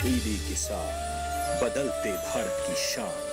तब्दीली के साथ बदलते भारत की शान।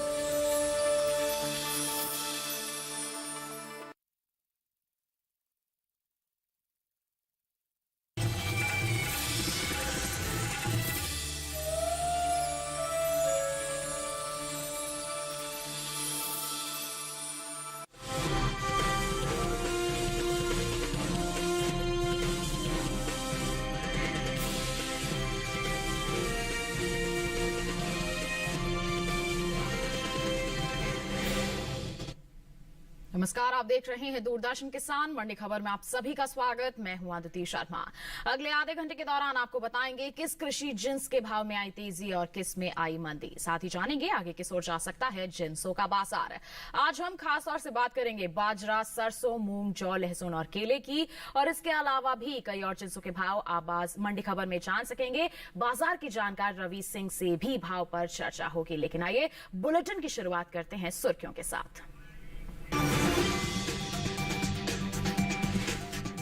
नमस्कार, आप देख रहे हैं दूरदर्शन किसान मंडी खबर में आप सभी का स्वागत। मैं हूं अदिति शर्मा। अगले आधे घंटे के दौरान आपको बताएंगे किस कृषि जिन्स के भाव में आई तेजी और किस में आई मंदी। साथ ही जानेंगे आगे किस ओर जा सकता है जिन्सों का बाजार। आज हम खास तौर से बात करेंगे बाजरा, सरसों, मूंग, जौ, लहसुन और केले की, और इसके अलावा भी कई और जिन्सों के भाव आप आज मंडी खबर में जान सकेंगे। बाजार की जानकार रवि सिंह से भी भाव पर चर्चा होगी, लेकिन आइए बुलेटिन की शुरुआत करते हैं सुर्खियों के साथ।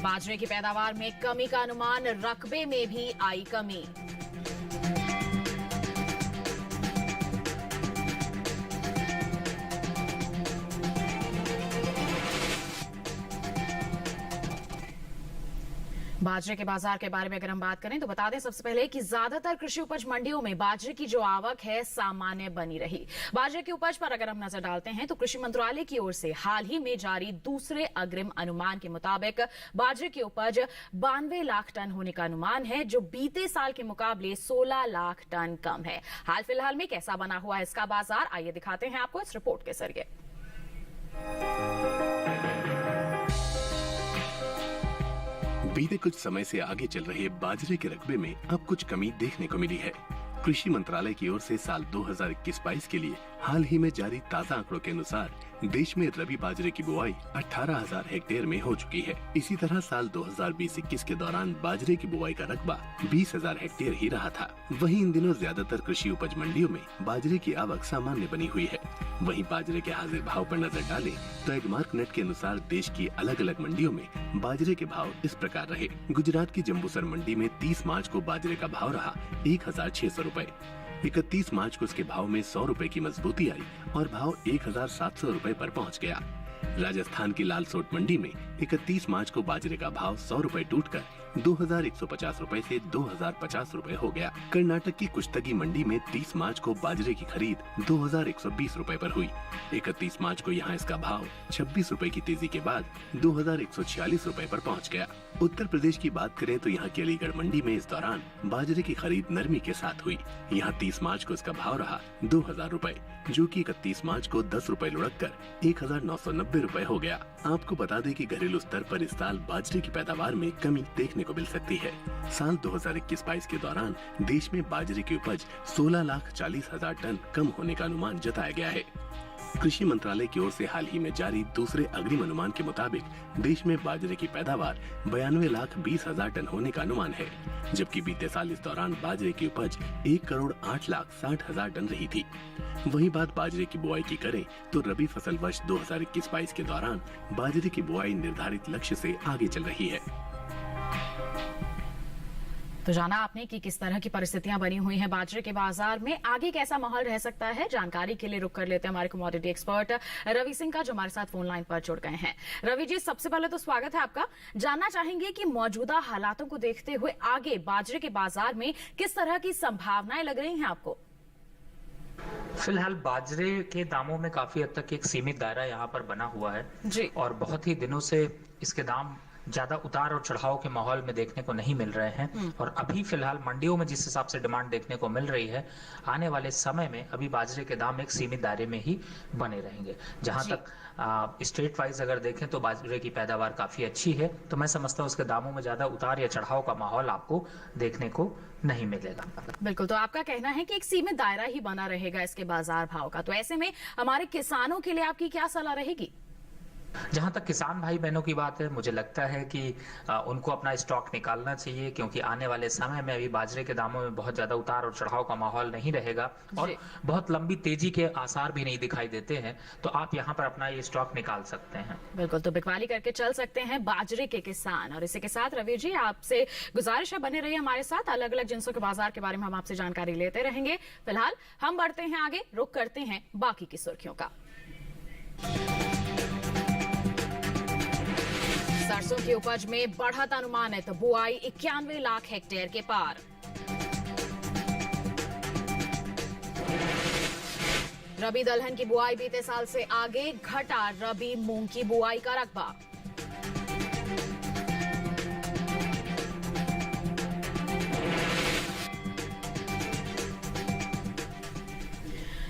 बाजरे की पैदावार में कमी का अनुमान, रकबे में भी आई कमी। बाजरे के बाजार के बारे में अगर हम बात करें तो बता दें सबसे पहले कि ज्यादातर कृषि उपज मंडियों में बाजरे की जो आवक है सामान्य बनी रही। बाजरे की उपज पर अगर हम नजर डालते हैं तो कृषि मंत्रालय की ओर से हाल ही में जारी दूसरे अग्रिम अनुमान के मुताबिक बाजरे की उपज 92 लाख टन होने का अनुमान है, जो बीते साल के मुकाबले 16 लाख टन कम है। हाल फिलहाल में कैसा बना हुआ है इसका बाजार, आइए दिखाते हैं आपको इस रिपोर्ट के जरिए। बीते कुछ समय से आगे चल रहे बाजरे के रकबे में अब कुछ कमी देखने को मिली है। कृषि मंत्रालय की ओर से साल 2021-22 के लिए हाल ही में जारी ताजा आंकड़ों के अनुसार देश में रबी बाजरे की बुआई 18,000 हेक्टेयर में हो चुकी है। इसी तरह साल 2020-21 के दौरान बाजरे की बुआई का रकबा 20,000 हेक्टेयर ही रहा था। वहीं इन दिनों ज्यादातर कृषि उपज मंडियों में बाजरे की आवक सामान्य बनी हुई है। वहीं बाजरे के हाजिर भाव पर नजर डालें तो एगमार्क नेट के अनुसार देश की अलग अलग मंडियों में बाजरे के भाव इस प्रकार रहे। गुजरात की जम्बूसर मंडी में 30 मार्च को बाजरे का भाव रहा 1,600 रूपए। 31 मार्च को इसके भाव में 100 रूपए की मजबूती आई और भाव 1,700 रूपए पर पहुंच गया। राजस्थान की लालसोट मंडी में 31 मार्च को बाजरे का भाव 100 रूपए टूटकर 2,150 रूपए से 2,050 रूपए हो गया। कर्नाटक की कुश्तगी मंडी में 30 मार्च को बाजरे की खरीद 2,120 रूपए पर हुई। 31 मार्च को यहाँ इसका भाव 26 रूपए की तेजी के बाद 2,146 रूपए पर पहुँच गया। उत्तर प्रदेश की बात करें तो यहाँ की अलीगढ़ मंडी में इस दौरान बाजरे की खरीद नरमी के साथ हुई। यहाँ 30 मार्च को इसका भाव रहा 2,000 रूपए, जो कि 31 मार्च को 10 रूपए लुढ़क कर 1,990 रूपए हो गया। आपको बता दें कि घरेलू स्तर पर इस साल बाजरे की पैदावार में कमी देखने को मिल सकती है। साल 2021-22 के दौरान देश में बाजरे की उपज 16,40,000 टन कम होने का अनुमान जताया गया है। कृषि मंत्रालय की ओर से हाल ही में जारी दूसरे अग्रिम अनुमान के मुताबिक देश में बाजरे की पैदावार 92,20,000 टन होने का अनुमान है, जबकि बीते साल इस दौरान बाजरे की उपज 1,08,60,000 टन रही थी। वहीं बात बाजरे की बुआई की करें तो रबी फसल वर्ष 2021-22 के दौरान बाजरे की बुआई निर्धारित लक्ष्य से आगे चल रही है। तो जाना आपने कि किस तरह की परिस्थितियां बनी हुई हैं बाजरे के बाजार में, आगे कैसा माहौल रह सकता है। जानकारी के लिए रुक कर लेते हैं हमारे कमोडिटी एक्सपर्ट रवि सिंह का, जो हमारे साथ फोन लाइन पर जुड़ गए हैं। रवि जी, सबसे पहले तो स्वागत है आपका। जानना चाहेंगे कि मौजूदा हालातों को देखते हुए आगे बाजरे के बाजार में किस तरह की संभावनाएं लग रही हैं आपको? फिलहाल बाजरे के दामों में काफी हद तक एक सीमित दायरा यहाँ पर बना हुआ है जी, और बहुत ही दिनों से इसके दाम ज्यादा उतार और चढ़ाव के माहौल में देखने को नहीं मिल रहे हैं। और अभी फिलहाल मंडियों में जिस हिसाब से डिमांड देखने को मिल रही है, आने वाले समय में अभी बाजरे के दाम एक सीमित दायरे में ही बने रहेंगे। जहां तक स्टेट वाइज अगर देखें तो बाजरे की पैदावार काफी अच्छी है, तो मैं समझता हूं उसके दामों में ज्यादा उतार या चढ़ाव का माहौल आपको देखने को नहीं मिलेगा। बिल्कुल, तो आपका कहना है कि एक सीमित दायरा ही बना रहेगा इसके बाजार भाव का। तो ऐसे में हमारे किसानों के लिए आपकी क्या सलाह रहेगी? जहां तक किसान भाई बहनों की बात है, मुझे लगता है कि उनको अपना स्टॉक निकालना चाहिए, क्योंकि आने वाले समय में अभी बाजरे के दामों में बहुत ज्यादा उतार और चढ़ाव का माहौल नहीं रहेगा और बहुत लंबी तेजी के आसार भी नहीं दिखाई देते हैं। तो आप यहां पर अपना ये स्टॉक निकाल सकते हैं। बिल्कुल, तो बिकवाली करके चल सकते हैं बाजरे के किसान। और इसी के साथ रवि जी, आपसे गुजारिश है बने रहिए हमारे साथ, अलग अलग जिन्सों के बाजार के बारे में हम आपसे जानकारी लेते रहेंगे। फिलहाल हम बढ़ते हैं आगे, रुक करते हैं बाकी की सुर्खियों का। सरसों की उपज में बढ़त अनुमानित, बुआई 91 लाख हेक्टेयर के पार। रबी दलहन की बुआई बीते साल से आगे, घटा रबी मूंग की बुआई का रकबा।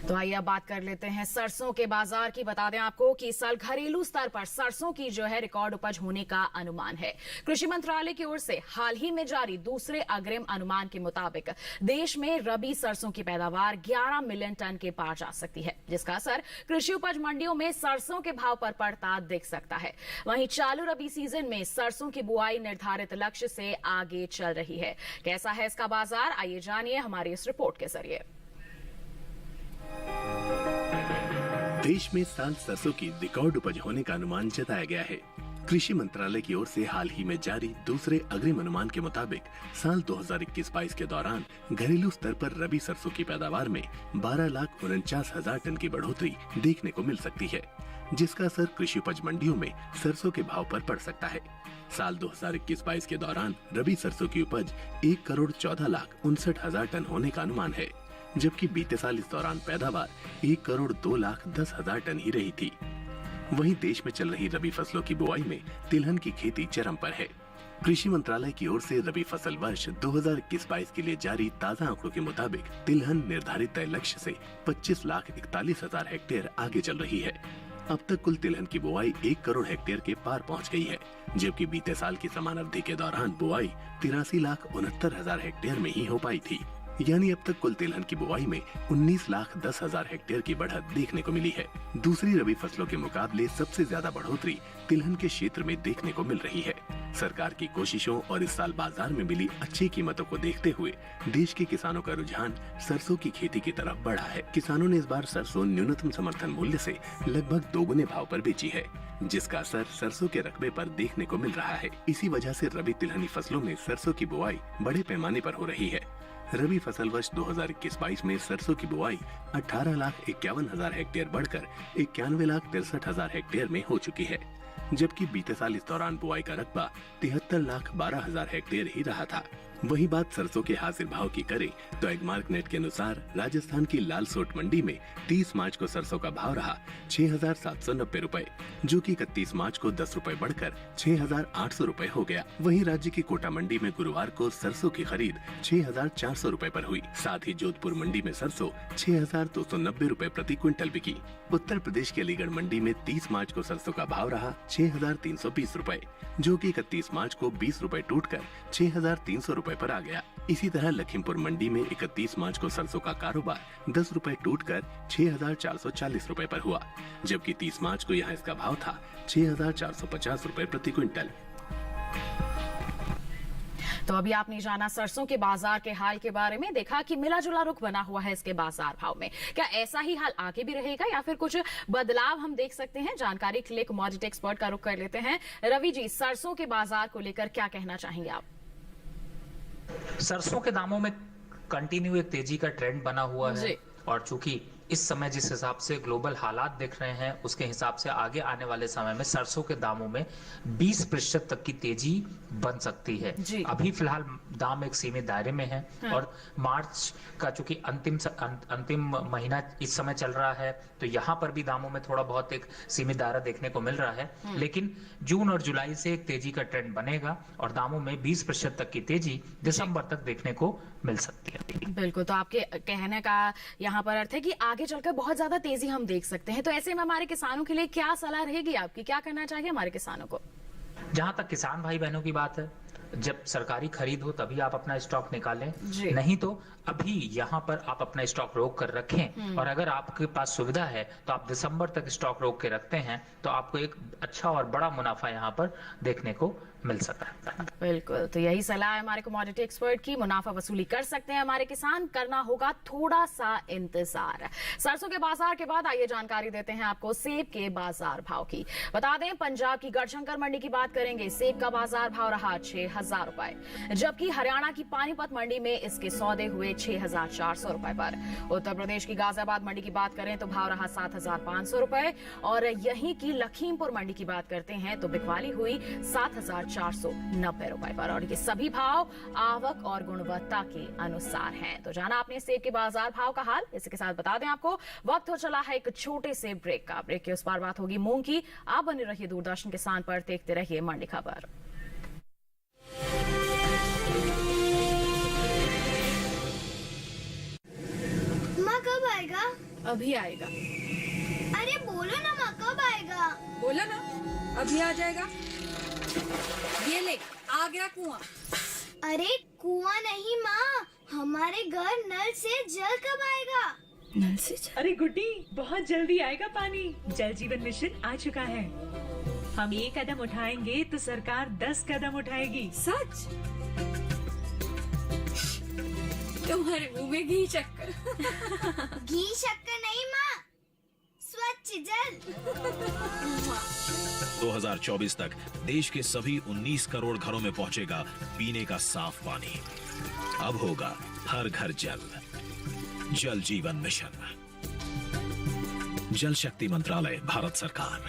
तो आइए अब बात कर लेते हैं सरसों के बाजार की। बता दें आपको कि इस साल घरेलू स्तर पर सरसों की जो है रिकॉर्ड उपज होने का अनुमान है। कृषि मंत्रालय की ओर से हाल ही में जारी दूसरे अग्रिम अनुमान के मुताबिक देश में रबी सरसों की पैदावार 11 मिलियन टन के पार जा सकती है, जिसका असर कृषि उपज मंडियों में सरसों के भाव पर पड़ता दिख सकता है। वहीं चालू रबी सीजन में सरसों की बुआई निर्धारित लक्ष्य से आगे चल रही है। कैसा है इसका बाजार, आइए जानिए हमारी इस रिपोर्ट के जरिए। देश में साल सरसों की रिकॉर्ड उपज होने का अनुमान जताया गया है। कृषि मंत्रालय की ओर से हाल ही में जारी दूसरे अग्रिम अनुमान के मुताबिक साल 2021-22 के दौरान घरेलू स्तर पर रबी सरसों की पैदावार में 12,49,000 टन की बढ़ोतरी देखने को मिल सकती है, जिसका असर कृषि उपज मंडियों में सरसों के भाव पर पड़ सकता है। साल 2021-22 के दौरान रबी सरसों की उपज 1,14,59,000 टन होने का अनुमान है, जबकि बीते साल इस दौरान पैदावार 1,02,10,000 टन ही रही थी। वहीं देश में चल रही रबी फसलों की बुआई में तिलहन की खेती चरम पर है। कृषि मंत्रालय की ओर से रबी फसल वर्ष 2021-22 के लिए जारी ताज़ा आंकड़ों के मुताबिक तिलहन निर्धारित तय लक्ष्य से 25,41,000 हेक्टेयर आगे चल रही है। अब तक कुल तिलहन की बुआई 1 करोड़ हेक्टेयर के पार पहुंच गई है, जबकि बीते साल की समान अवधि के दौरान बुआई 83,69,000 हेक्टेयर में ही हो पाई थी। यानी अब तक कुल तिलहन की बुआई में 19,10,000 हेक्टेयर की बढ़त देखने को मिली है। दूसरी रबी फसलों के मुकाबले सबसे ज्यादा बढ़ोतरी तिलहन के क्षेत्र में देखने को मिल रही है। सरकार की कोशिशों और इस साल बाजार में मिली अच्छी कीमतों को देखते हुए देश के किसानों का रुझान सरसों की खेती की तरफ बढ़ा है। किसानों ने इस बार सरसों न्यूनतम समर्थन मूल्य से लगभग दोगुने भाव पर बेची है, जिसका असर सरसों के रकबे पर देखने को मिल रहा है। इसी वजह से रबी तिलहनी फसलों में सरसों की बुआई बड़े पैमाने पर हो रही है। रबी फसल वर्ष 2021-22 में सरसों की बुआई 18,51,000 हेक्टेयर बढ़कर 91,63,000 हेक्टेयर में हो चुकी है, जबकि बीते साल इस दौरान बुआई का रकबा 73,12,000 हेक्टेयर ही रहा था। वही बात सरसों के हाजिर भाव की करें तो एगमार्क नेट के अनुसार राजस्थान की लालसोट मंडी में 30 मार्च को सरसों का भाव रहा 6,790 रुपए, जो कि 31 मार्च को 10 रुपए बढ़कर 6,800 रुपए हो गया। वहीं राज्य की कोटा मंडी में गुरुवार को सरसों की खरीद 6,400 रुपए पर हुई। साथ ही जोधपुर मंडी में सरसों 6,290 रुपए प्रति क्विंटल बिकी। उत्तर प्रदेश की अलीगढ़ मंडी में 30 मार्च को सरसों का भाव रहा 6,320 रुपए, जो कि 31 मार्च को 20 रुपए टूटकर 6,300 रुपए पर आ गया। इसी तरह लखीमपुर मंडी में 31 मार्च को सरसों का कारोबार 10 रुपए टूटकर 6,440 रुपए पर हुआ, जबकि 30 मार्च को यहाँ इसका भाव था 6,450 रुपए प्रति क्विंटल। तो अभी आपने जाना सरसों के बाजार के हाल के बारे में, देखा कि मिला जुला रुख बना हुआ है इसके बाजार भाव में। क्या ऐसा ही हाल आगे भी रहेगा या फिर कुछ बदलाव हम देख सकते हैं? जानकारी के लिए कमोडिटी एक्सपर्ट का रुख कर लेते हैं। रवि जी, सरसों के बाजार को लेकर क्या कहना चाहेंगे आप? सरसों के दामों में कंटिन्यू एक तेजी का ट्रेंड बना हुआ है और चूंकि इस समय जिस हिसाब से ग्लोबल हालात दिख रहे हैं उसके हिसाब से आगे आने वाले समय में सरसों के दामों में 20% तक की तेजी बन सकती है। अभी फिलहाल दाम एक सीमित दायरे में है और मार्च का चूंकि अंतिम महीना इस समय चल रहा है तो यहाँ पर भी दामों में थोड़ा बहुत एक सीमित दायरा देखने को मिल रहा है, लेकिन जून और जुलाई से एक तेजी का ट्रेंड बनेगा और दामों में 20% तक की तेजी दिसंबर तक देखने को मिल सकती है। बिल्कुल, तो आपके कहने का यहाँ पर अर्थ है कि आगे चलकर बहुत ज्यादा तेजी हम देख सकते हैं। तो ऐसे में हमारे किसानों के लिए क्या सलाह रहेगी आपकी? क्या करना चाहिए हमारे किसानों को? जहां तक किसान भाई बहनों की बात है जब सरकारी खरीद हो तभी आप अपना स्टॉक निकालें, जी। नहीं तो अभी यहाँ पर आप अपना स्टॉक रोक कर रखें। और अगर आपके पास सुविधा है तो आप दिसंबर तक स्टॉक रोक के रखते हैं तो आपको एक अच्छा और बड़ा मुनाफा यहाँ पर देखने को मिल सकता है। बिल्कुल, तो यही सलाह है हमारे कमोडिटी एक्सपर्ट की। मुनाफा वसूली कर सकते हैं हमारे किसान, करना होगा थोड़ा सा इंतजार। सरसों के बाजार के बाद आइए जानकारी देते हैं आपको सेब के बाजार भाव की। बता दें, पंजाब की गढ़शंकर मंडी की बात करेंगे, सेब का बाजार भाव रहा 6,000 रुपए, जबकि हरियाणा की पानीपत मंडी में इसके सौदे हुए 6,400 रुपए पर। उत्तर प्रदेश की गाजियाबाद मंडी की बात करें तो भाव रहा 7,500 रुपए, और यहीं की लखीमपुर मंडी की बात करते हैं तो बिकवाली हुई 7,490 रुपए पर। और ये सभी भाव आवक और गुणवत्ता के अनुसार हैं। तो जाना आपने सेब के बाजार भाव का हाल। इसी के साथ बता दें आपको वक्त हो चला है एक छोटे से ब्रेक का। ब्रेक के उस पार बात होगी मूंग की। आप बने रहिए दूरदर्शन किसान पर, देखते रहिए मंडी खबर। माँ कब आएगा? अभी आएगा। अरे बोलो ना माँ, कब आएगा? बोला ना, अभी आ जाएगा। ये ले, आ गया कुआं। अरे कुआं नहीं माँ, हमारे घर नल से जल कब आएगा? नल से जल? अरे गुड्डी, बहुत जल्दी आएगा पानी। जल जीवन मिशन आ चुका है। हम एक कदम उठाएंगे तो सरकार 10 कदम उठाएगी। सच? तुम्हारे मुंह में घी चक्कर। घी शक्कर नहीं माँ, स्वच्छ जल। 2024 तक देश के सभी 19 करोड़ घरों में पहुंचेगा पीने का साफ पानी। अब होगा हर घर जल। जल जीवन मिशन, जल शक्ति मंत्रालय, भारत सरकार।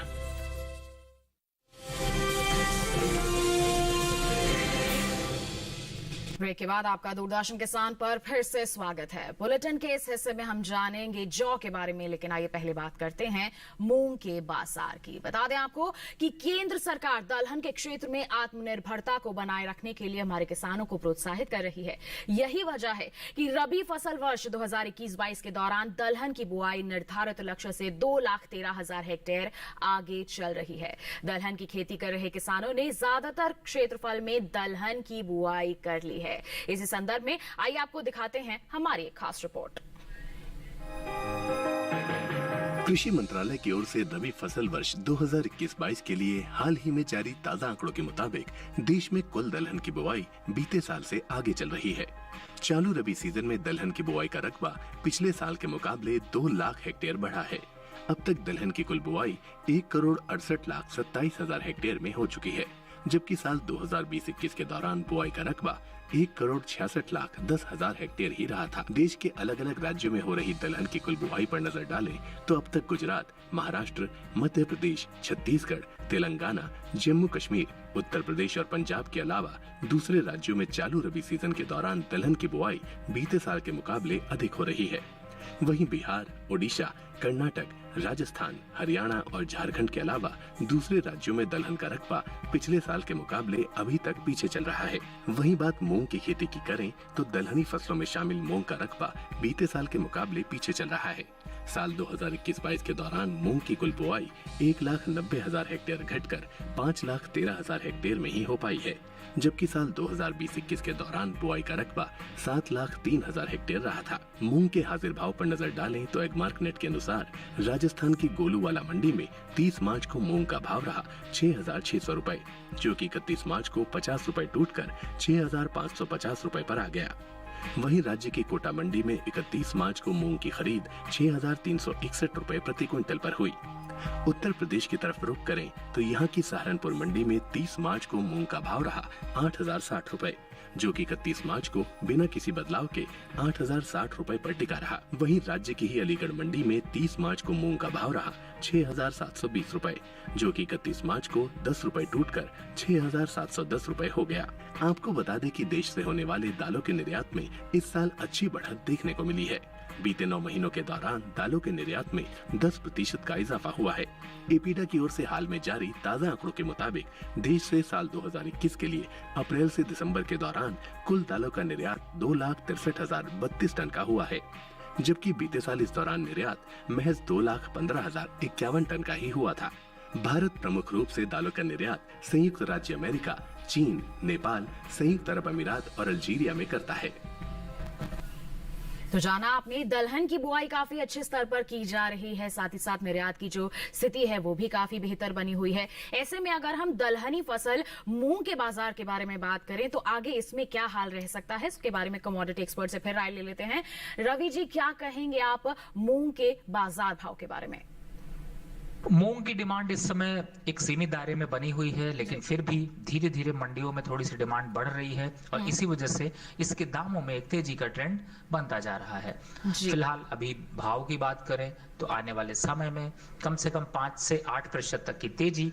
ब्रेक के बाद आपका दूरदर्शन किसान पर फिर से स्वागत है। बुलेटिन के इस हिस्से में हम जानेंगे जौ के बारे में, लेकिन आइए पहले बात करते हैं मूंग के बाजार की। बता दें आपको कि केंद्र सरकार दलहन के क्षेत्र में आत्मनिर्भरता को बनाए रखने के लिए हमारे किसानों को प्रोत्साहित कर रही है। यही वजह है कि रबी फसल वर्ष 2021-22 के दौरान दलहन की बुआई निर्धारित लक्ष्य से 2,13,000 हेक्टेयर आगे चल रही है। दलहन की खेती कर रहे किसानों ने ज्यादातर क्षेत्रफल में दलहन की बुआई कर ली है। इसी संदर्भ में आइए आपको दिखाते हैं हमारी एक खास रिपोर्ट। कृषि मंत्रालय की ओर से रबी फसल वर्ष 2021-22 के लिए हाल ही में जारी ताजा आंकड़ों के मुताबिक देश में कुल दलहन की बुआई बीते साल से आगे चल रही है। चालू रबी सीजन में दलहन की बुआई का रकबा पिछले साल के मुकाबले 2 लाख हेक्टेयर बढ़ा है। अब तक दलहन की कुल बुआई 1,68,27,000 हेक्टेयर में हो चुकी है, जबकि साल 2020-21 के दौरान बुआई का रकबा 1,66,10,000 हेक्टेयर ही रहा था। देश के अलग अलग राज्यों में हो रही दलहन की कुल बुआई पर नजर डालें तो अब तक गुजरात, महाराष्ट्र, मध्य प्रदेश, छत्तीसगढ़, तेलंगाना, जम्मू कश्मीर, उत्तर प्रदेश और पंजाब के अलावा दूसरे राज्यों में चालू रबी सीजन के दौरान दलहन की बुआई बीते साल के मुकाबले अधिक हो रही है। वहीं बिहार, ओडिशा, कर्नाटक, राजस्थान, हरियाणा और झारखंड के अलावा दूसरे राज्यों में दलहन का रकबा पिछले साल के मुकाबले अभी तक पीछे चल रहा है। वहीं बात मूंग की खेती की करें तो दलहनी फसलों में शामिल मूंग का रकबा बीते साल के मुकाबले पीछे चल रहा है। साल 2021-22 के दौरान मूंग की कुल बुआई 1,90,000 हेक्टेयर घटकर 5,13,000 हेक्टेयर में ही हो पाई है, जबकि साल 2020-21 के दौरान बुआई का रकबा 7,03,000 हेक्टेयर रहा था। मूंग के हाजिर भाव पर नजर डालें तो एगमार्कनेट के अनुसार राजस्थान की गोलूवाला मंडी में 30 मार्च को मूंग का भाव रहा 6,600 रुपए, जो कि 31 मार्च को 50 रुपए टूटकर 6,550 रुपए पर आ गया। वहीं राज्य की कोटा मंडी में 31 मार्च को मूंग की खरीद 6,361 रुपए प्रति क्विंटल पर हुई। उत्तर प्रदेश की तरफ रुख करें तो यहाँ की सहारनपुर मंडी में 30 मार्च को मूंग का भाव रहा 8,060 रुपए, जो कि 31 मार्च को बिना किसी बदलाव के 8,060 रुपए पर टिका रहा। वहीं राज्य की ही अलीगढ़ मंडी में 30 मार्च को मूंग का भाव रहा 6,720 रुपए, जो कि 31 मार्च को 10 रुपए टूटकर 6,710 रुपए हो गया। आपको बता दें कि देश से होने वाले दालों के निर्यात में इस साल अच्छी बढ़त देखने को मिली है। बीते 9 महीनों के दौरान दालों के निर्यात में 10% का इजाफा हुआ है। एपीडा की ओर से हाल में जारी ताजा आंकड़ों के मुताबिक देश से साल 2021 के लिए अप्रैल से दिसंबर के दौरान कुल दालों का निर्यात 2,63,032 टन का हुआ है, जबकि बीते साल इस दौरान निर्यात महज 2,15,051 टन का ही हुआ था। भारत प्रमुख रूप से दालों का निर्यात संयुक्त राज्य अमेरिका, चीन, नेपाल, संयुक्त अरब अमीरात और अल्जीरिया में करता है। तो जाना आपने, दलहन की बुआई काफी अच्छे स्तर पर की जा रही है, साथ ही साथ निर्यात की जो स्थिति है वो भी काफी बेहतर बनी हुई है। ऐसे में अगर हम दलहनी फसल मूंग के बाजार के बारे में बात करें तो आगे इसमें क्या हाल रह सकता है, इसके बारे में कमोडिटी एक्सपर्ट से फिर राय ले लेते हैं। रवि जी, क्या कहेंगे आप मूंग के बाजार भाव के बारे में? मूंग की डिमांड इस समय एक सीमित दायरे में बनी हुई है, लेकिन फिर भी धीरे धीरे मंडियों में थोड़ी सी डिमांड बढ़ रही है और इसी वजह से इसके दामों में एक तेजी का ट्रेंड बनता जा रहा है। फिलहाल अभी भाव की बात करें तो आने वाले समय में कम से कम 5 से 8% तक की तेजी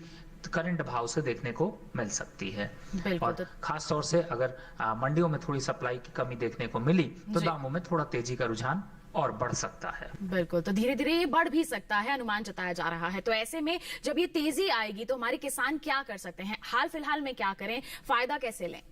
करंट भाव से देखने को मिल सकती है। और खास तौर से अगर मंडियों में थोड़ी सप्लाई की कमी देखने को मिली तो दामों में थोड़ा तेजी का रुझान और बढ़ सकता है। बिल्कुल, तो धीरे धीरे ये बढ़ भी सकता है, अनुमान जताया जा रहा है। तो ऐसे में जब ये तेजी आएगी तो हमारे किसान क्या कर सकते हैं, हाल फिलहाल में क्या करें, फायदा कैसे लें?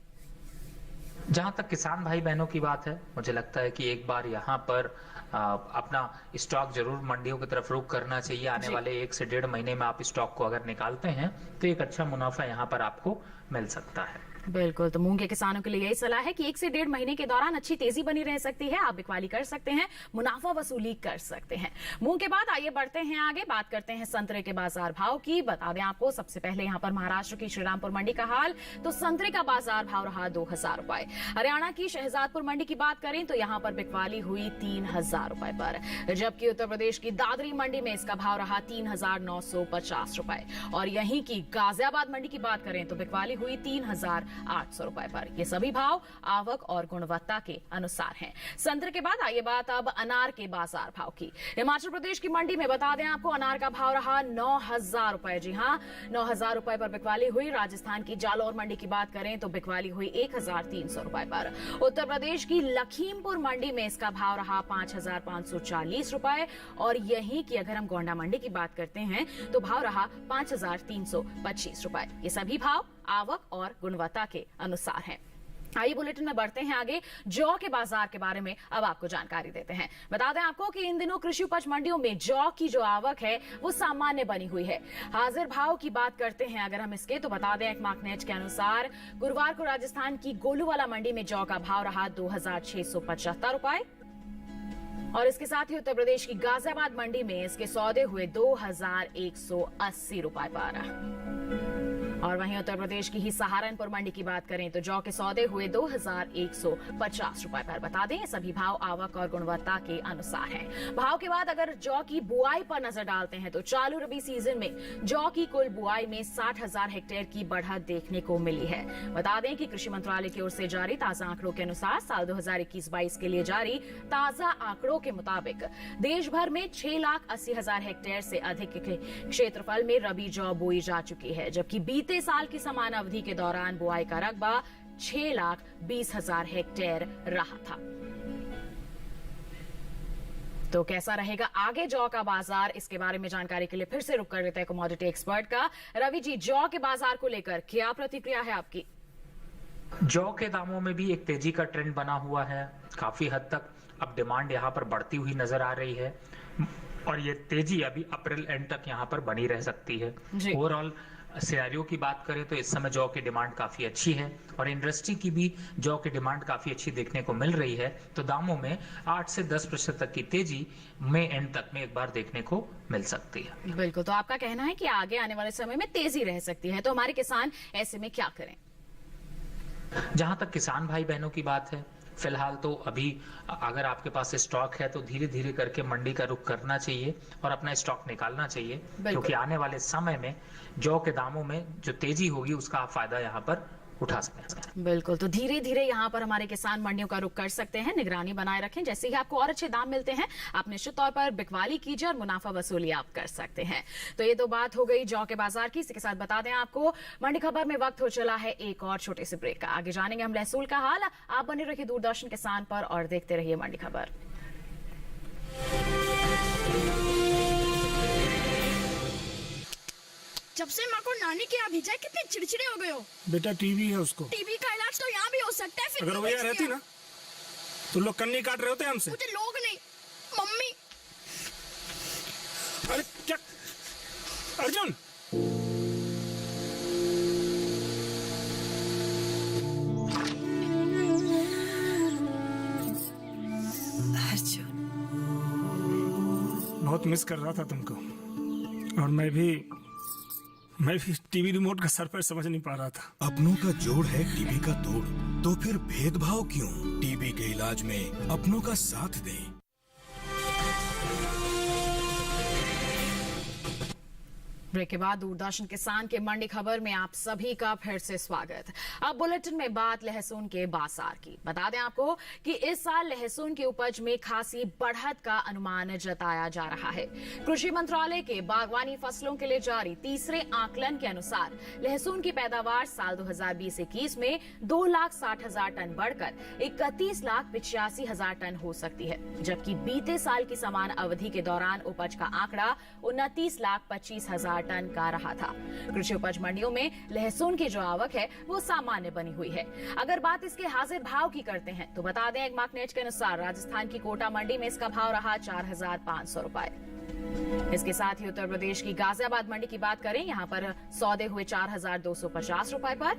जहां तक किसान भाई बहनों की बात है, मुझे लगता है कि एक बार यहाँ पर अपना स्टॉक जरूर मंडियों की तरफ रुख करना चाहिए। आने वाले 1 से 1.5 महीने में आप स्टॉक को अगर निकालते हैं तो एक अच्छा मुनाफा यहाँ पर आपको मिल सकता है। बिल्कुल, तो मूंग के किसानों के लिए यही सलाह है कि 1 से 1.5 महीने के दौरान अच्छी तेजी बनी रह सकती है, आप बिकवाली कर सकते हैं, मुनाफा वसूली कर सकते हैं। मूंग के बाद आइए बढ़ते हैं आगे, बात करते हैं संतरे के बाजार भाव की। बता दें आपको सबसे पहले यहाँ पर महाराष्ट्र की श्रीरामपुर मंडी का हाल, तो संतरे का बाजार भाव रहा 2000 रुपए। हरियाणा की शहजादपुर मंडी की बात करें तो यहाँ पर बिकवाली हुई 3000 रुपए पर, जबकि उत्तर प्रदेश की दादरी मंडी में इसका भाव रहा 3950 रुपए। और यहीं की गाजियाबाद मंडी की बात करें तो बिकवाली हुई 3800 रुपए पर। ये सभी भाव आवक और गुणवत्ता के अनुसार हैं। संतरे के बाद आइए बात अब अनार के बाजार भाव की। हिमाचल प्रदेश की मंडी में बता दें आपको अनार का भाव रहा 9000 रुपए। जी हां, 9000 रुपए पर बिकवाली हुई। राजस्थान की जालौर मंडी की बात करें तो बिकवाली हुई 1300 रुपए पर। उत्तर प्रदेश की लखीमपुर मंडी में इसका भाव रहा 5540 रुपए। और यहीं की अगर हम गोंडा मंडी की बात करते हैं तो भाव रहा 5325 रुपए। ये सभी भाव आवक और गुणवत्ता के अनुसार हैं। आइए बुलेटिन में बढ़ते हैं आगे, जौ के बाजार के बारे में अब आपको जानकारी देते हैं। बता दें आपको कि इन दिनों कृषि उपज मंडियों में जौ की जो आवक है वो सामान्य बनी हुई है। हाजिर भाव की बात करते हैं अगर हम इसके, तो बता दें एक मार्कनेट के अनुसार गुरुवार को राजस्थान की गोलूवाला मंडी में जौ का भाव रहा 2675 रुपए। और इसके साथ ही उत्तर प्रदेश की गाजियाबाद मंडी में इसके सौदे हुए 2180 रुपए पर। और वहीं उत्तर प्रदेश की ही सहारनपुर मंडी की बात करें तो जौ के सौदे हुए 2150 रुपए पर। बता दें सभी भाव आवक और गुणवत्ता के अनुसार हैं। भाव के बाद अगर जौ की बुआई पर नजर डालते हैं तो चालू रबी सीजन में जौ की कुल बुआई में 60,000 हेक्टेयर की बढ़त देखने को मिली है। बता दें कि कृषि मंत्रालय की ओर से जारी ताजा आंकड़ों के अनुसार साल 2021-22 के लिए जारी ताजा आंकड़ों के मुताबिक देश भर में 6,80,000 हेक्टेयर से अधिक के क्षेत्रफल में रबी जौ बोई जा चुकी है, जबकि बीते साल की समान अवधि के दौरान बुआई का रकबा 6,20,000 हेक्टेयर रहा था। तो कैसा रहेगा आगे जौ का बाजार, इसके बारे में जानकारी के लिए फिर से रुक कर लेते हैं कमोडिटी एक्सपर्ट का। रवि जी, जौ के बाजार को लेकर क्या प्रतिक्रिया है आपकी? जौ के दामों में भी एक तेजी का ट्रेंड बना हुआ है। काफी हद तक अब डिमांड यहाँ पर बढ़ती हुई नजर आ रही है और ये तेजी अभी अप्रैल एंड तक यहाँ पर बनी रह सकती है। ओवरऑल सिनेरियो की बात करें तो इस समय जौ की डिमांड काफी अच्छी है और इंडस्ट्री की भी जौ की डिमांड काफी अच्छी देखने को मिल रही है। तो दामों में 8 से 10% तक की तेजी मई एंड तक में एक बार देखने को मिल सकती है। बिल्कुल, तो आपका कहना है कि आगे आने वाले समय में तेजी रह सकती है, तो हमारे किसान ऐसे में क्या करें? जहां तक किसान भाई बहनों की बात है, फिलहाल तो अभी अगर आपके पास स्टॉक है तो धीरे धीरे करके मंडी का रुख करना चाहिए और अपना स्टॉक निकालना चाहिए, क्योंकि आने वाले समय में जौ के दामों में जो तेजी होगी उसका आप फायदा यहाँ पर उठा सकते हैं। बिल्कुल, तो धीरे धीरे यहाँ पर हमारे किसान मंडियों का रुख कर सकते हैं। निगरानी बनाए रखें, जैसे ही आपको और अच्छे दाम मिलते हैं आप निश्चित तौर पर बिकवाली कीजिए और मुनाफा वसूली आप कर सकते हैं। तो ये तो बात हो गई जौ के बाजार की। इसी के साथ बता दें आपको मंडी खबर में वक्त हो चला है एक और छोटे से ब्रेक का। आगे जानेंगे हम लहसूल का हाल। आप बने रहिए दूरदर्शन किसान पर और देखते रहिए मंडी खबर। जब से माँ को नानी के यहाँ भेजा है कितने चिड़चिड़े हो गए हो। बेटा टीवी है उसको। टीवी का इलाज तो यहाँ भी हो सकता है। फिर अगर वो यहाँ रहती ना तो लोग कन्नी काट रहे होते हमसे। मुझे लोग नहीं, मम्मी। अरे क्या अर्जुन, बहुत मिस कर रहा था तुमको। और मैं भी टीवी रिमोट का सर पर समझ नहीं पा रहा था। अपनों का जोड़ है टीबी का तोड़, तो फिर भेदभाव क्यों? टीबी के इलाज में अपनों का साथ दें। ब्रेक के बाद दूरदर्शन किसान के मंडी खबर में आप सभी का फिर से स्वागत। अब बुलेटिन में बात लहसुन के बाजार की। बता दें आपको कि इस साल लहसुन की उपज में खासी बढ़त का अनुमान जताया जा रहा है। कृषि मंत्रालय के बागवानी फसलों के लिए जारी तीसरे आकलन के अनुसार लहसुन की पैदावार साल 2020-21 में 2,60,000 टन बढ़कर 31,85,000 टन हो सकती है, जबकि बीते साल की समान अवधि के दौरान उपज का आंकड़ा 29,25,000 टन का रहा था। कृषि उपज मंडियों में लहसुन की जो आवक है वो सामान्य बनी हुई है। अगर बात इसके हाजिर भाव की करते हैं तो बता दें, एक मार्कनेट के अनुसार राजस्थान की कोटा मंडी में इसका भाव रहा 4,500 रुपए। इसके साथ ही उत्तर प्रदेश की गाजियाबाद मंडी की बात करें, यहाँ पर सौदे हुए 4,250 रुपए पर।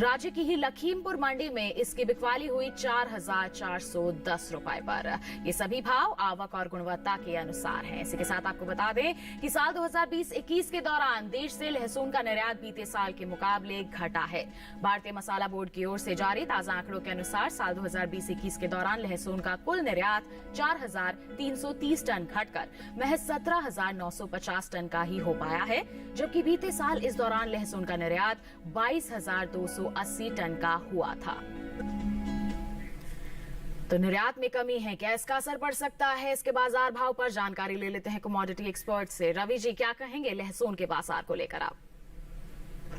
राज्य की ही लखीमपुर मंडी में इसकी बिकवाली हुई 4,410 रुपए पर। ये सभी भाव आवक और गुणवत्ता के अनुसार हैं। इसी के साथ आपको बता दें कि साल 2020-21 के दौरान देश से लहसुन का निर्यात बीते साल के मुकाबले घटा है। भारतीय मसाला बोर्ड की ओर से जारी ताजा आंकड़ों के अनुसार साल 2020-21 के दौरान लहसुन का कुल निर्यात 4,330 टन घटकर महज 17,950 टन का ही हो पाया है, जबकि बीते साल इस दौरान लहसुन का निर्यात 22,280 टन का हुआ था। तो निर्यात में कमी है, क्या इसका असर पड़ सकता है इसके बाजार भाव पर? जानकारी ले लेते हैं कमोडिटी एक्सपर्ट से। रवि जी, क्या कहेंगे लहसुन के बाजार को लेकर आप?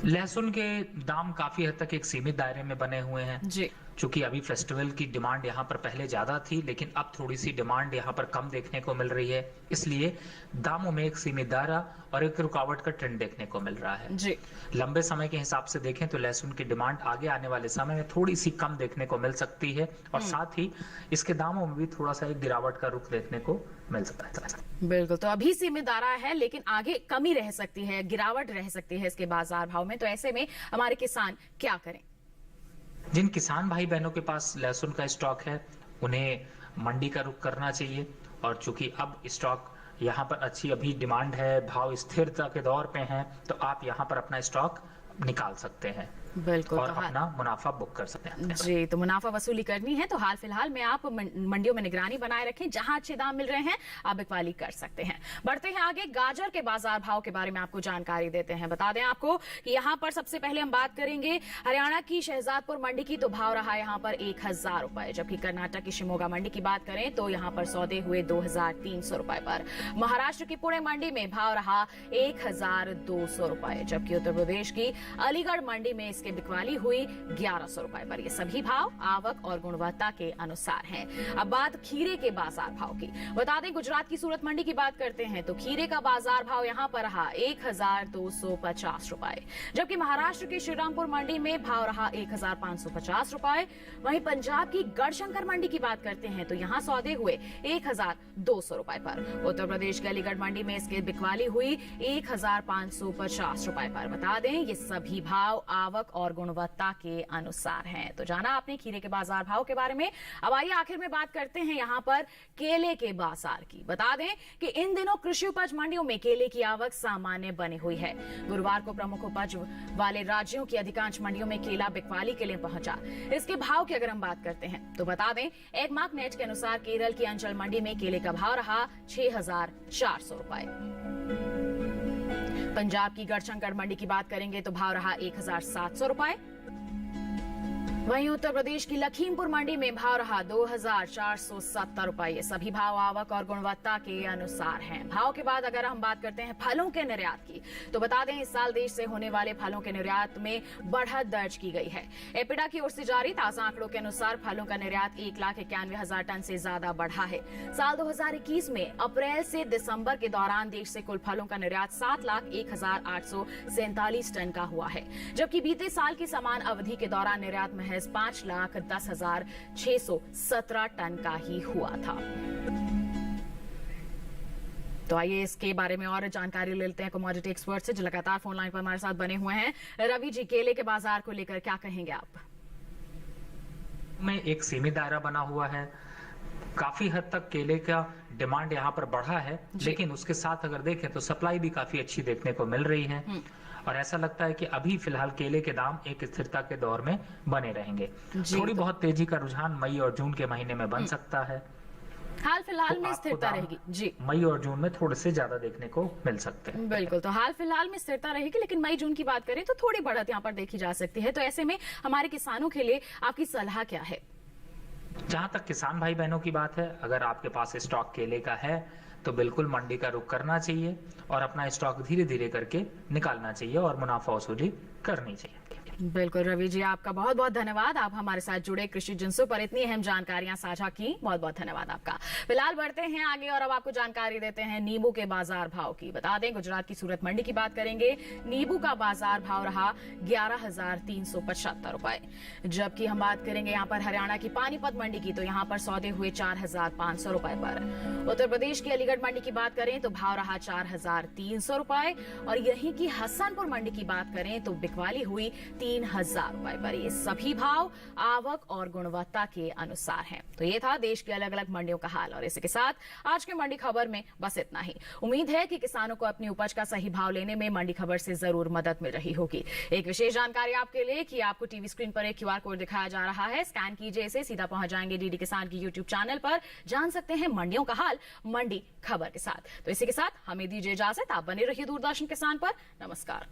लहसुन के दाम काफी हद तक एक सीमित दायरे में बने हुए हैं जी। चूंकि अभी फेस्टिवल की डिमांड यहाँ पर पहले ज्यादा थी, लेकिन अब थोड़ी सी डिमांड यहाँ पर कम देखने को मिल रही है, इसलिए दामों में एक सीमित दायरा और एक रुकावट का ट्रेंड देखने को मिल रहा है। जी। लंबे समय के हिसाब से देखें तो लहसुन की डिमांड आगे आने वाले समय में थोड़ी सी कम देखने को मिल सकती है और साथ ही इसके दामों में भी थोड़ा सा एक गिरावट का रुख देखने को मिल सकता है। बिल्कुल, तो अभी सीमित दायरा है, लेकिन आगे कमी रह सकती है, गिरावट रह सकती है इसके बाजार भाव में। तो ऐसे में हमारे किसान क्या करें? जिन किसान भाई बहनों के पास लहसुन का स्टॉक है उन्हें मंडी का रुख करना चाहिए, और चूंकि अब स्टॉक यहाँ पर अच्छी अभी डिमांड है, भाव स्थिरता के दौर पे हैं, तो आप यहाँ पर अपना स्टॉक निकाल सकते हैं बिल्कुल, और अपना मुनाफा बुक कर सकते हैं। जी, तो मुनाफा वसूली करनी है तो हाल फिलहाल में आप मंडियों में निगरानी बनाए रखें, जहां अच्छे दाम मिल रहे हैं आप बिकवाली कर सकते हैं। बढ़ते हैं आगे, गाजर के बाजार भाव के बारे में आपको जानकारी देते हैं। बता दें आपको कि यहाँ पर सबसे पहले हम बात करेंगे हरियाणा की शहजादपुर मंडी की, तो भाव रहा यहाँ पर 1,000 रुपए, जबकि कर्नाटक की शिमोगा मंडी की बात करें तो यहाँ पर सौदे हुए 2,300 रुपए पर। महाराष्ट्र की पुणे मंडी में भाव रहा 1,200 रुपए, जबकि उत्तर प्रदेश की अलीगढ़ मंडी में इसके बिकवाली हुई 1,100 रुपए पर। ये सभी भाव आवक और गुणवत्ता के अनुसार हैं। अब बात खीरे के बाजार भाव की। बता दें गुजरात की सूरत मंडी की बात करते हैं तो खीरे का बाजार भाव यहाँ पर रहा 1,250 रुपए, जबकि महाराष्ट्र की श्रीरामपुर मंडी में भाव रहा 1,550 रुपए। वहीं पंजाब की गढ़शंकर मंडी की बात करते हैं तो यहाँ सौदे हुए 1,200 रुपए पर। उत्तर प्रदेश की अलीगढ़ मंडी में इसकी बिकवाली हुई 1,550 रुपए पर। बता दें ये सभी भाव आवक और गुणवत्ता के अनुसार हैं। तो जाना आपने खीरे के बाजार भाव के बारे में। अब आइए आखिर में बात करते हैं यहाँ पर केले के बाजार की। बता दें कि इन दिनों कृषि उपज मंडियों में केले की आवक सामान्य बनी हुई है। गुरुवार को प्रमुख उपज वाले राज्यों की अधिकांश मंडियों में केला बिकवाली के लिए पहुंचा। इसके भाव की अगर हम बात करते हैं तो बता दें एक मार्कनेट के अनुसार केरल की अंचल मंडी में केले का भाव रहा 6,400 रुपए। पंजाब की गढ़शंकर मंडी की बात करेंगे तो भाव रहा 1,700 रुपए। वहीं उत्तर प्रदेश की लखीमपुर मंडी में भाव रहा 2,470 रुपए। ये सभी भाव आवक और गुणवत्ता के अनुसार हैं। भाव के बाद अगर हम बात करते हैं फलों के निर्यात की तो बता दें इस साल देश से होने वाले फलों के निर्यात में बढ़त दर्ज की गई है। एपिडा की ओर से जारी ताजा आंकड़ों के अनुसार फलों का निर्यात 1,91,000 टन से ज्यादा बढ़ा है। साल 2021 में अप्रैल से दिसंबर के दौरान देश से कुल फलों का निर्यात 7,01,847 टन का हुआ है, जबकि बीते साल की समान अवधि के दौरान निर्यात महज 5,10,617 टन का ही हुआ था। तो आइए इसके बारे में और जानकारी ले लेते हैं कमोडिटी एक्सपर्ट से जो लगातार फोन लाइन पर हमारे साथ बने हुए हैं। रवि जी, केले के बाजार को लेकर क्या कहेंगे आप? में एक सीमित दायरा बना हुआ है, काफी हद तक केले का डिमांड यहाँ पर बढ़ा है, लेकिन उसके साथ अगर देखें तो सप्लाई भी काफी अच्छी देखने को मिल रही है और ऐसा लगता है कि अभी फिलहाल केले के दाम एक स्थिरता के दौर में बने रहेंगे। थोड़ी बहुत तेजी का रुझान मई और जून के महीने में बन सकता है। हाल फिलहाल तो में आपको स्थिरता दाम रहेगी जी, मई और जून में थोड़े से ज्यादा देखने को मिल सकते हैं। बिल्कुल। तो हाल फिलहाल में स्थिरता रहेगी, लेकिन मई जून की बात करें तो थोड़ी बढ़त यहाँ पर देखी जा सकती है। तो ऐसे में हमारे किसानों के लिए आपकी सलाह क्या है? जहां तक किसान भाई बहनों की बात है, अगर आपके पास स्टॉक केले का है तो बिल्कुल मंडी का रुख करना चाहिए और अपना स्टॉक धीरे धीरे करके निकालना चाहिए और मुनाफा वसूली करनी चाहिए। बिल्कुल रवि जी, आपका बहुत बहुत धन्यवाद। आप हमारे साथ जुड़े, कृषि जिंसों पर इतनी अहम जानकारियां साझा की, बहुत बहुत धन्यवाद आपका। फिलहाल बढ़ते हैं आगे और अब आपको जानकारी देते हैं नींबू के बाजार भाव की। बता दें, गुजरात की सूरत मंडी की बात करेंगे। नींबू का बाजार भाव रहा 11,375 रुपए, जबकि हम बात करेंगे यहाँ पर हरियाणा की पानीपत मंडी की, तो यहाँ पर सौदे हुए 4,500 रुपए पर। उत्तर प्रदेश की अलीगढ़ मंडी की बात करें तो भाव रहा 4,300 रुपए और यहीं की हसनपुर मंडी की बात करें तो बिकवाली हुई 3,000 रुपए पर। ये सभी भाव आवक और गुणवत्ता के अनुसार हैं। तो ये था देश की अलग अलग मंडियों का हाल और इसी के साथ आज के मंडी खबर में बस इतना ही। उम्मीद है कि किसानों को अपनी उपज का सही भाव लेने में मंडी खबर से जरूर मदद मिल रही होगी। एक विशेष जानकारी आपके लिए कि आपको टीवी स्क्रीन पर एक QR कोड दिखाया जा रहा है, स्कैन कीजिए इसे, सीधा पहुंच जाएंगे डीडी किसान की YouTube चैनल पर, जान सकते हैं मंडियों का हाल मंडी खबर के साथ। तो इसी के साथ हमें दीजिए इजाजत, आप बने रहिए दूरदर्शन किसान पर। नमस्कार।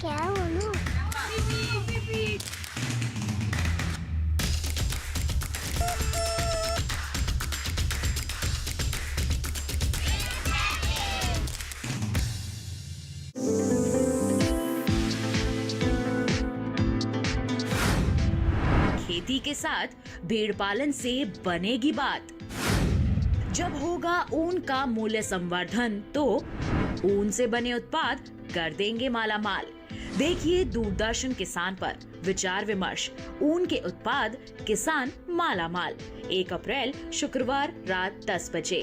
क्या बोलूं? खेती के साथ भेड़ पालन से बनेगी बात। जब होगा ऊन का मूल्य संवर्धन तो ऊन से बने उत्पाद कर देंगे माला माल। देखिए दूरदर्शन किसान पर विचार विमर्श, ऊन के उत्पाद किसान माला माल, 1 अप्रैल शुक्रवार रात 10 बजे।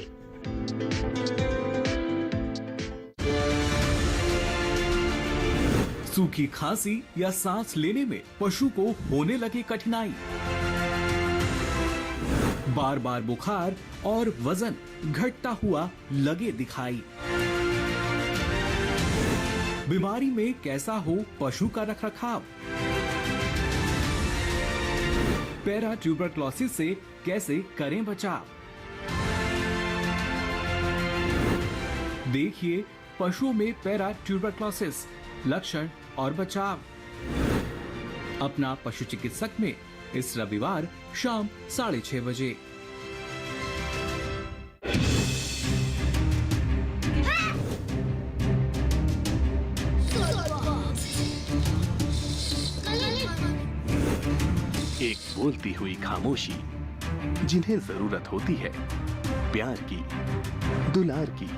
सूखी खांसी या सांस लेने में पशु को होने लगे कठिनाई, बार बार बुखार और वजन घटता हुआ लगे दिखाई, बीमारी में कैसा हो पशु का रखरखाव, पैरा ट्यूबरक्लोसिस से कैसे करें बचाव। देखिए पशुओं में पैरा ट्यूबरक्लोसिस, लक्षण और बचाव अपना पशु चिकित्सक में इस रविवार शाम 6:30 बजे। एक बोलती हुई खामोशी जिन्हें जरूरत होती है प्यार की, दुलार की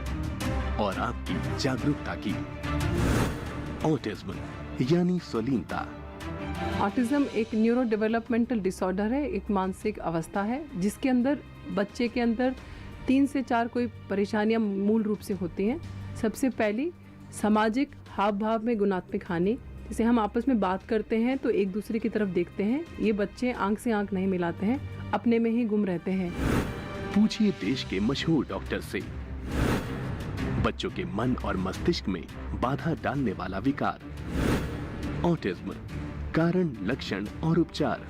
और आपकी जागरूकता की। ऑटिज्म यानी स्वलीनता। ऑटिज्म एक न्यूरो डेवलपमेंटल डिसऑर्डर है, एक मानसिक अवस्था है जिसके अंदर बच्चे के अंदर 3 से 4 कोई परेशानियां मूल रूप से होती हैं। सबसे पहली सामाजिक हाव भाव में गुणात्मक हानि, जैसे हम आपस में बात करते हैं तो एक दूसरे की तरफ देखते हैं, ये बच्चे आंख से आंख नहीं मिलाते हैं, अपने में ही गुम रहते हैं। पूछिए देश के मशहूर डॉक्टर से। बच्चों के मन और मस्तिष्क में बाधा डालने वाला विकार ऑटिज्म, कारण, लक्षण और उपचार।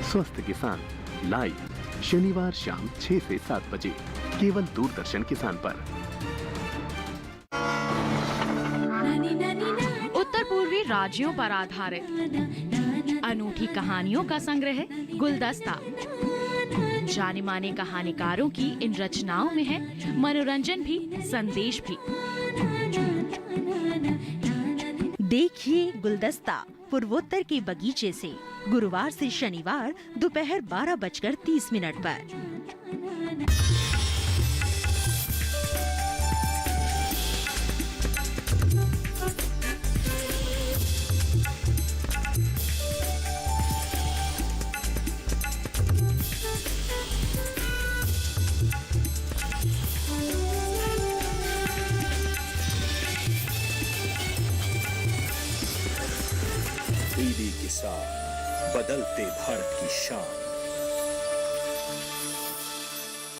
स्वस्थ किसान लाइव शनिवार शाम 6 से 7 बजे केवल दूरदर्शन किसान पर। उत्तर पूर्वी राज्यों पर आधारित अनूठी कहानियों का संग्रह गुलदस्ता। जाने माने कहानीकारों की इन रचनाओं में है मनोरंजन भी, संदेश भी। देखिए गुलदस्ता पूर्वोत्तर के बगीचे से गुरुवार से शनिवार दोपहर 12:30 पर। टीवी के साथ बदलते भारत की शान।